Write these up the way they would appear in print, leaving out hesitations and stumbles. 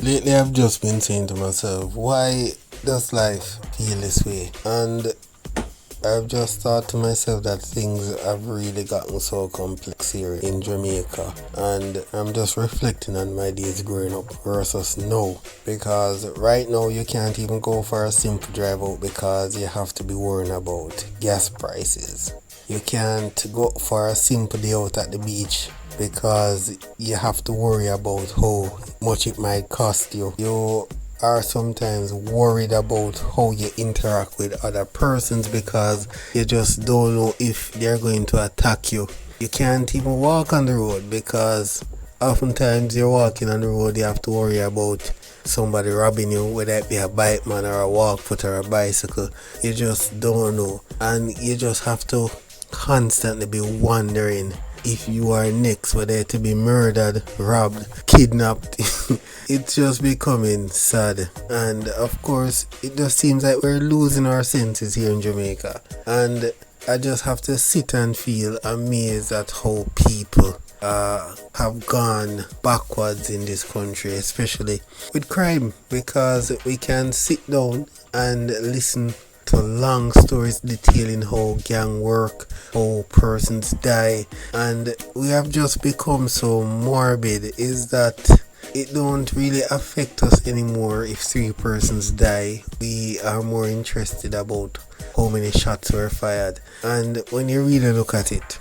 Lately, I've just been saying to myself, why does life feel this way? And I've just thought to myself that things have really gotten so complex here in Jamaica. And I'm just reflecting on my days growing up versus now. Because right now, you can't even go for a simple drive out because you have to be worrying about gas prices. You can't go for a simple day out at the beach because you have to worry about how much it might cost you. You are sometimes worried about how you interact with other persons because you just don't know if they're going to attack you. You can't even walk on the road because oftentimes you're walking on the road, you have to worry about somebody robbing you, whether it be a bike man or a walk foot or a bicycle. You just don't know, and you just have to constantly be wondering if you are next, whether to be murdered, robbed, kidnapped. It's just becoming sad, and of course it just seems like we're losing our senses here in Jamaica. And I just have to sit and feel amazed at how people have gone backwards in this country, especially with crime, because we can sit down and listen to long stories detailing how gang work, how persons die, and we have just become so morbid is that it don't really affect us anymore if 3 persons die. We are more interested about how many shots were fired. And when you really look at it,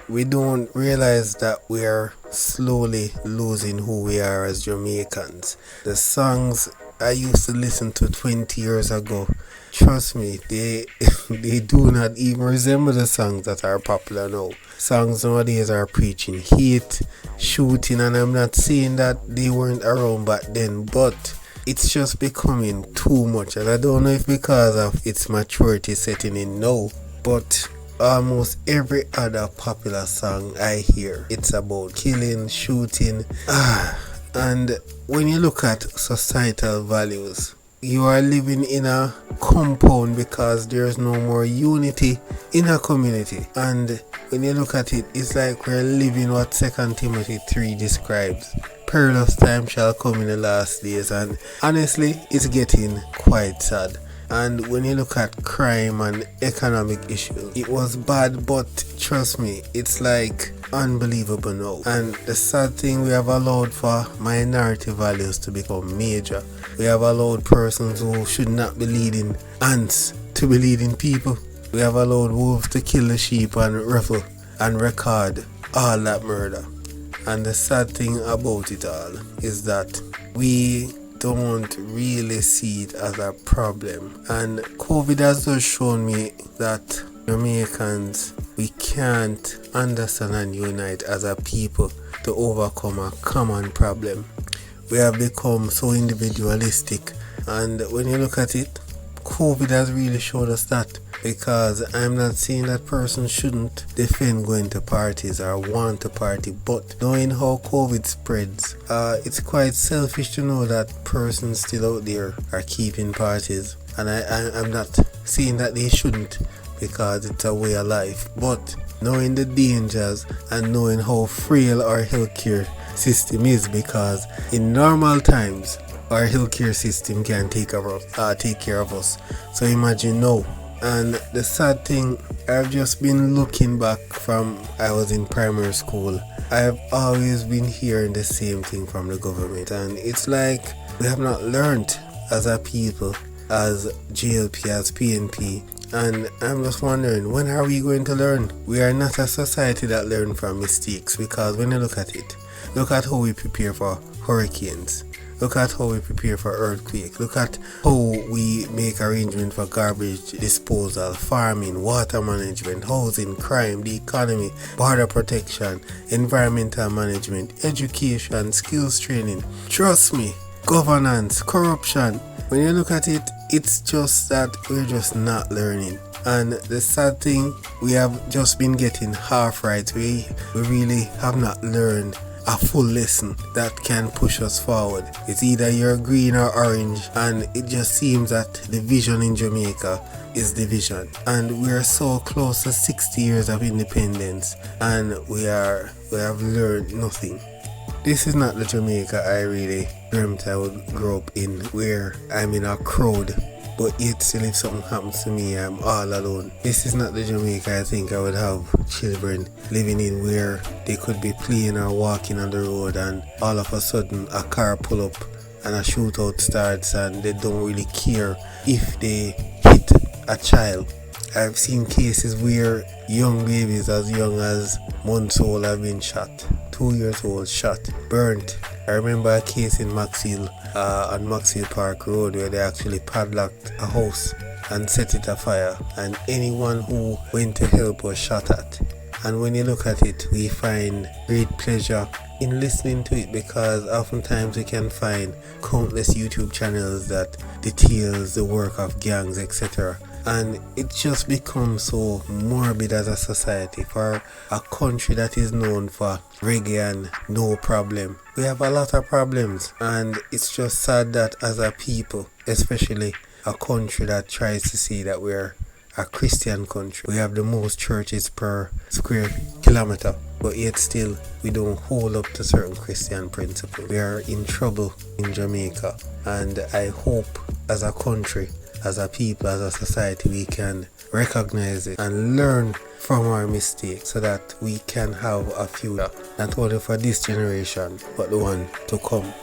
we don't realize that we are slowly losing who we are as Jamaicans. The songs I used to listen to 20 years ago, trust me, they they do not even resemble the songs that are popular now. Songs nowadays are preaching hate, shooting, and I'm not saying that they weren't around back then, but it's just becoming too much. And I don't know if because of its maturity setting in now, but almost every other popular song I hear, it's about killing, shooting. And when you look at societal values, you are living in a compound because there's no more unity in a community. And when you look at it, it's like we're living what 2 Timothy 3 describes. Perilous time shall come in the last days, and honestly, it's getting quite sad. And when you look at crime and economic issues, it was bad, but trust me, it's like unbelievable now. And the sad thing, we have allowed for minority values to become major. We have allowed persons who should not be leading ants to be leading people. We have allowed wolves to kill the sheep and ruffle and record all that murder. And the sad thing about it all is that we don't really see it as a problem. And COVID has just shown me that Jamaicans, we can't understand and unite as a people to overcome a common problem. We have become so individualistic, and when you look at it, COVID has really showed us that. Because I'm not saying that person shouldn't defend going to parties or want to party, but knowing how COVID spreads, it's quite selfish to know that persons still out there are keeping parties. And I'm not saying that they shouldn't, because it's a way of life, but knowing the dangers and knowing how frail our healthcare system is, because in normal times our healthcare system can take care of us. So imagine now. And the sad thing, I've just been looking back from I was in primary school. I've always been hearing the same thing from the government, and it's like we have not learned as a people, as JLP, as PNP. And I'm just wondering, when are we going to learn? We are not a society that learn from mistakes, because when you look at it, look at how we prepare for hurricanes. Look at how we prepare for earthquake. Look at how we make arrangements for garbage disposal, farming, water management, housing, crime, the economy, border protection, environmental management, education, skills training. Trust me, governance, corruption. When you look at it, it's just that we're just not learning. And the sad thing, we have just been getting half right. We really have not learned a full lesson that can push us forward. It's either you're green or orange, and it just seems that the vision in Jamaica is division. And we are so close to 60 years of independence, and we have learned nothing. This is not the Jamaica I really dreamt I would grow up in, where I'm in a crowd, but yet still if something happens to me, I'm all alone. This is not the Jamaica I think I would have children living in, where they could be playing or walking on the road and all of a sudden a car pull up and a shootout starts and they don't really care if they hit a child. I've seen cases where young babies as young as months old have been shot, 2 years old shot, burnt. I remember a case in Maxfield, on Maxfield Park Road, where they actually padlocked a house and set it afire, and anyone who went to help was shot at. And when you look at it, we find great pleasure in listening to it, because oftentimes we can find countless YouTube channels that details the work of gangs, etc. And it just becomes so morbid as a society for a country that is known for reggae and no problem. We have a lot of problems, and it's just sad that as a people, especially a country that tries to say that we're a Christian country, we have the most churches per square kilometer, but yet still we don't hold up to certain Christian principles. We are in trouble in Jamaica, and I hope as a country, as a people, as a society, we can recognize it and learn from our mistakes so that we can have a future, not only for this generation, but the one to come.